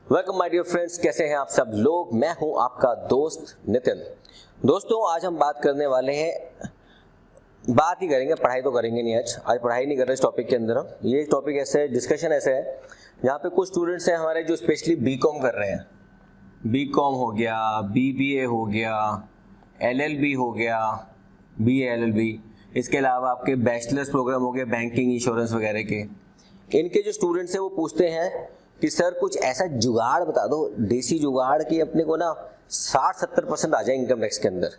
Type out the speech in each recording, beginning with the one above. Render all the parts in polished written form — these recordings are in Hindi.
वेलकम माय डियर फ्रेंड्स, कैसे हैं आप सब लोग। मैं हूं आपका दोस्त नितिन। दोस्तों, आज हम बात करने वाले हैं, बात ही करेंगे, पढ़ाई तो करेंगे नहीं। आज पढ़ाई नहीं कर रहे इस टॉपिक के अंदर। ये टॉपिक ऐसे है, डिस्कशन ऐसे है जहाँ पे कुछ स्टूडेंट्स हैं हमारे जो स्पेशली बीकॉम कर रहे हैं। बीकॉम हो गया, बीबीए हो गया, एलएलबी हो गया, बीए एलएलबी, इसके अलावा आपके बैचलर्स प्रोग्राम हो गए बैंकिंग इंश्योरेंस वगैरह के। इनके जो स्टूडेंट्स हैं वो पूछते हैं कि सर कुछ ऐसा जुगाड़ बता दो, देसी जुगाड़ की अपने को ना 60-70% आ जाए इनकम टैक्स के अंदर।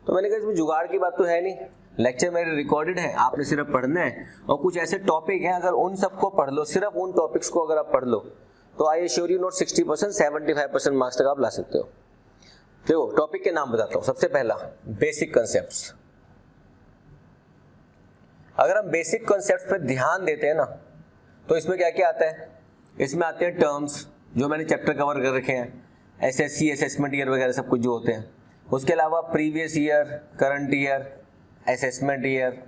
तो मैंने कहा इसमें जुगाड़ की बात तो है नहीं, लेक्चर मेरे रिकॉर्डेड है, आपने सिर्फ पढ़ना है। और कुछ ऐसे टॉपिक हैं, अगर उन सबको पढ़ लो, सिर्फ उन टॉपिक्स को अगर आप पढ़ लो तो I assure you not 60%, 75% marks तक आप ला सकते हो। देखो टॉपिक के नाम बताता हूँ। सबसे पहला बेसिक कॉन्सेप्ट्स। अगर हम बेसिक कॉन्सेप्ट्स पे ध्यान देते हैं ना तो इसमें क्या क्या आता है। इसमें आते हैं टर्म्स जो मैंने चैप्टर कवर कर रखे हैं, एसएससी, असेसमेंट ईयर वगैरह सब कुछ जो होते हैं। उसके अलावा previous year, current year, assessment year.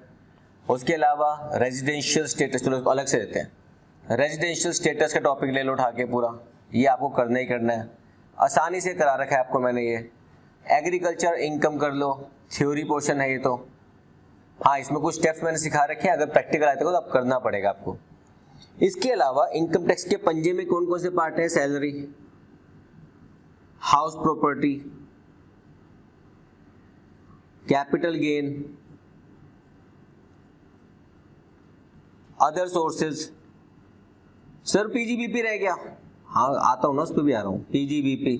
उसके अलावा रेजिडेंशियल स्टेटस, चलो अलग से देते हैं। रेजिडेंशियल स्टेटस का टॉपिक ले लो उठा के पूरा, ये आपको करना ही करना है, आसानी से करा रखा है आपको मैंने ये। एग्रीकल्चर इनकम कर लो, थ्योरी पोर्शन है ये तो। हाँ, इसमें कुछ स्टेप्स मैंने सिखा रखे हैं, अगर प्रैक्टिकल आते हो तो आप करना पड़ेगा आपको। इसके अलावा इनकम टैक्स के पंजे में कौन कौन से पार्ट है। Salary, house property, capital gain, other sources. Sir PGBP रह गया, हाँ आता हूं ना, उस पर भी आ रहा हूं। पीजीबीपी,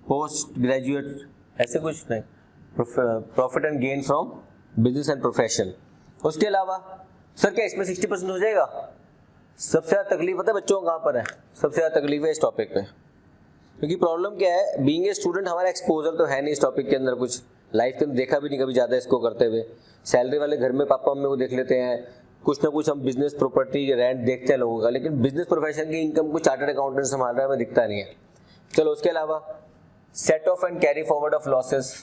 पोस्ट ग्रेजुएट, ऐसे कुछ नहीं, profit and gain from business and profession. उसके अलावा सर क्या इसमें 60% हो जाएगा। सबसे ज़्यादा तकलीफ पता है बच्चों को कहाँ पर है, सबसे ज़्यादा तकलीफ है इस टॉपिक पे। क्योंकि प्रॉब्लम क्या है, बीइंग ए स्टूडेंट हमारा एक्सपोजर तो है नहीं इस टॉपिक के अंदर, कुछ लाइफ के अंदर देखा भी नहीं कभी ज़्यादा इसको करते हुए। सैलरी वाले घर में पापा मम्मी को देख लेते हैं, कुछ ना कुछ हम बिजनेस प्रॉपर्टी रेंट देखते हैं लोगों का, लेकिन बिजनेस प्रोफेशन की इनकम को चार्टर्ड अकाउंटेंट संभाल रहा है, हमें दिखता नहीं है। चलो उसके अलावा set of and carry forward of losses,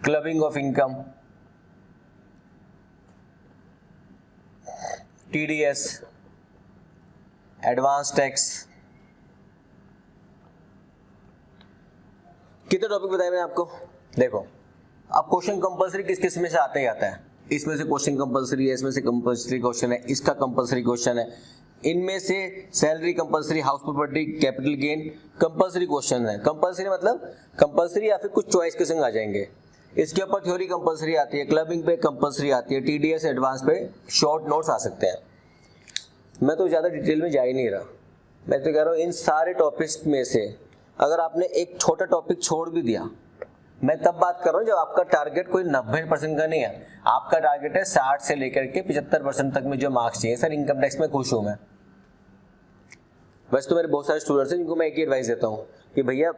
clubbing of income, TDS, advance tax. कितने टॉपिक बताए मैंने आपको। देखो अब क्वेश्चन कंपलसरी किस किस में से आता ही आता है। इसमें से क्वेश्चन कंपलसरी है, इसमें से कंपलसरी क्वेश्चन है, इसका कंपलसरी क्वेश्चन है, इनमें से salary compulsory, house property, capital gain compulsory question है। कंपलसरी मतलब कंपलसरी या फिर कुछ चॉइस के संग आ जाएंगे। इसके ऊपर थ्योरी कंपलसरी आती है, क्लबिंग पे कंपलसरी आती है, टीडीएस एडवांस पे शॉर्ट नोट्स आ सकते हैं। मैं तो ज़्यादा डिटेल में जा ही नहीं रहा, मैं तो कह रहा हूँ इन सारे टॉपिक्स में से अगर आपने एक छोटा टॉपिक छोड़ भी दिया, मैं तब बात कर रहा हूँ जब आपका टारगेट कोई 90% का नहीं है, आपका टारगेट है 60 से लेकर के 75% तक में जो मार्क्स चाहिए। सर इनकम टैक्स में खुश हूँ मैं। वैसे तो मेरे बहुत सारे स्टूडेंट्स हैं जिनको मैं एक ही एडवाइस देता हूँ कि भैया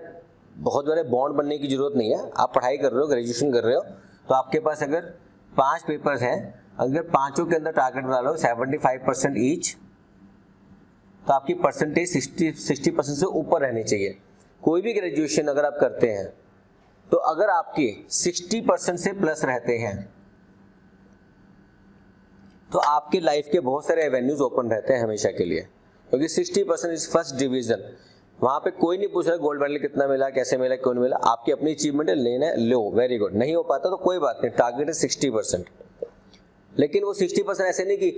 बहुत बड़े बॉन्ड बनने की जरूरत नहीं है। आप पढ़ाई कर रहे हो, ग्रेजुएशन कर रहे हो, तो आपके पास अगर 5 पेपर्स हैं, अगर पांचों के अंदर टारगेट बना लो 75% ईच, तो आपकी परसेंटेज 60% से ऊपर रहनी चाहिए। कोई भी ग्रेजुएशन अगर आप करते हैं तो अगर आपके 60% से प्लस रहते हैं तो आपके लाइफ के बहुत सारे एवेन्यूज ओपन रहते हैं हमेशा के लिए, क्योंकि 60% इज फर्स्ट डिवीजन। वहां पे कोई नहीं पूछ रहा गोल्ड मेडल कितना मिला, कैसे मिला, क्यों मिला। आपकी अपनी अचीवमेंट है, लेना है लो, वेरी गुड। नहीं हो पाता तो कोई बात नहीं, टारगेट है 60%। लेकिन वो 60% ऐसे नहीं कि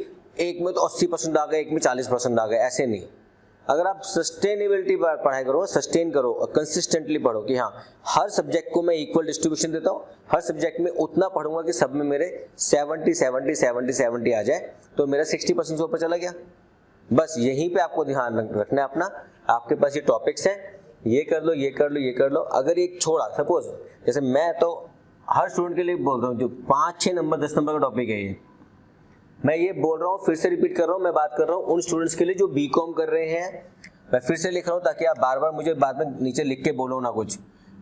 एक में तो 80% आ गए, एक में 40% आ गए, ऐसे नहीं। अगर आप सस्टेनेबिलिटी पर पढ़ाई करो, सस्टेन करो और कंसिस्टेंटली पढ़ो कि हाँ हर सब्जेक्ट को मैं इक्वल डिस्ट्रीब्यूशन देता हूँ, हर सब्जेक्ट में उतना पढ़ूंगा कि सब में मेरे 70 आ जाए, तो मेरा 60% से ऊपर चला गया। बस यहीं पे आपको ध्यान रखना है अपना। आपके पास ये टॉपिक्स हैं, ये कर लो, ये कर लो, ये कर लो। अगर एक छोड़ा, सपोज जैसे मैं तो हर स्टूडेंट के लिए बोल रहा हूँ, जो 5, 6 नंबर 10 नंबर का टॉपिक है ये, मैं ये बोल रहा हूँ, फिर से रिपीट कर रहा हूँ, मैं बात कर रहा हूँ उन स्टूडेंट्स के लिए जो बीकॉम कर रहे हैं। मैं फिर से लिख रहा हूँ ताकि आप बार बार मुझे बाद में नीचे लिख के बोलो ना कुछ।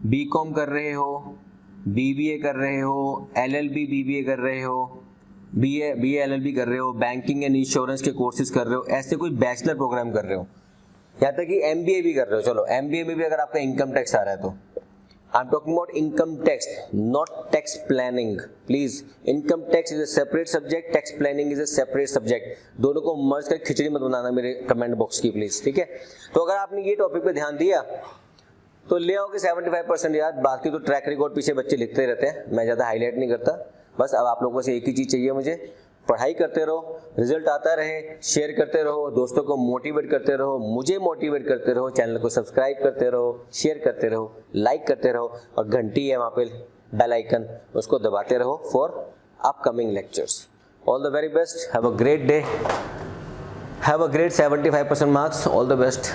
बीकॉम कर रहे हो, बीबीए कर रहे हो, एलएलबी बीबीए कर रहे हो, बीए एलएलबी कर रहे हो, बैंकिंग एंड इंश्योरेंस के कोर्सेज कर रहे हो, ऐसे कोई बैचलर प्रोग्राम कर रहे हो, यहाँ तक कि एमबीए भी कर रहे हो। चलो एमबीए में भी अगर आपका इनकम टैक्स आ रहा है तो I'm talking about income tax, not tax planning. Please, income tax is a separate subject, tax planning is a separate subject. दोनों को मर्ज कर खिचड़ी मत बनाना मेरे कमेंट बॉक्स की प्लीज, ठीक है। तो अगर आपने ये टॉपिक पे ध्यान दिया तो ले आओगे 75% यार। बाकी तो ट्रैक रिकॉर्ड पीछे बच्चे लिखते रहते हैं, मैं ज़्यादा हाईलाइट नहीं करता। बस अब आप लोगों से एक ही चीज़ चाहिए मुझे, पढ़ाई करते रहो, रिजल्ट आता रहे, शेयर करते रहो, दोस्तों को मोटिवेट करते रहो, मुझे मोटिवेट करते रहो, चैनल को सब्सक्राइब करते रहो, शेयर करते रहो, लाइक करते रहो, और घंटी है वहाँ पे बेल आइकन, उसको दबाते रहो for upcoming lectures. All the very best, have a great day, have a great 75% marks, all the best.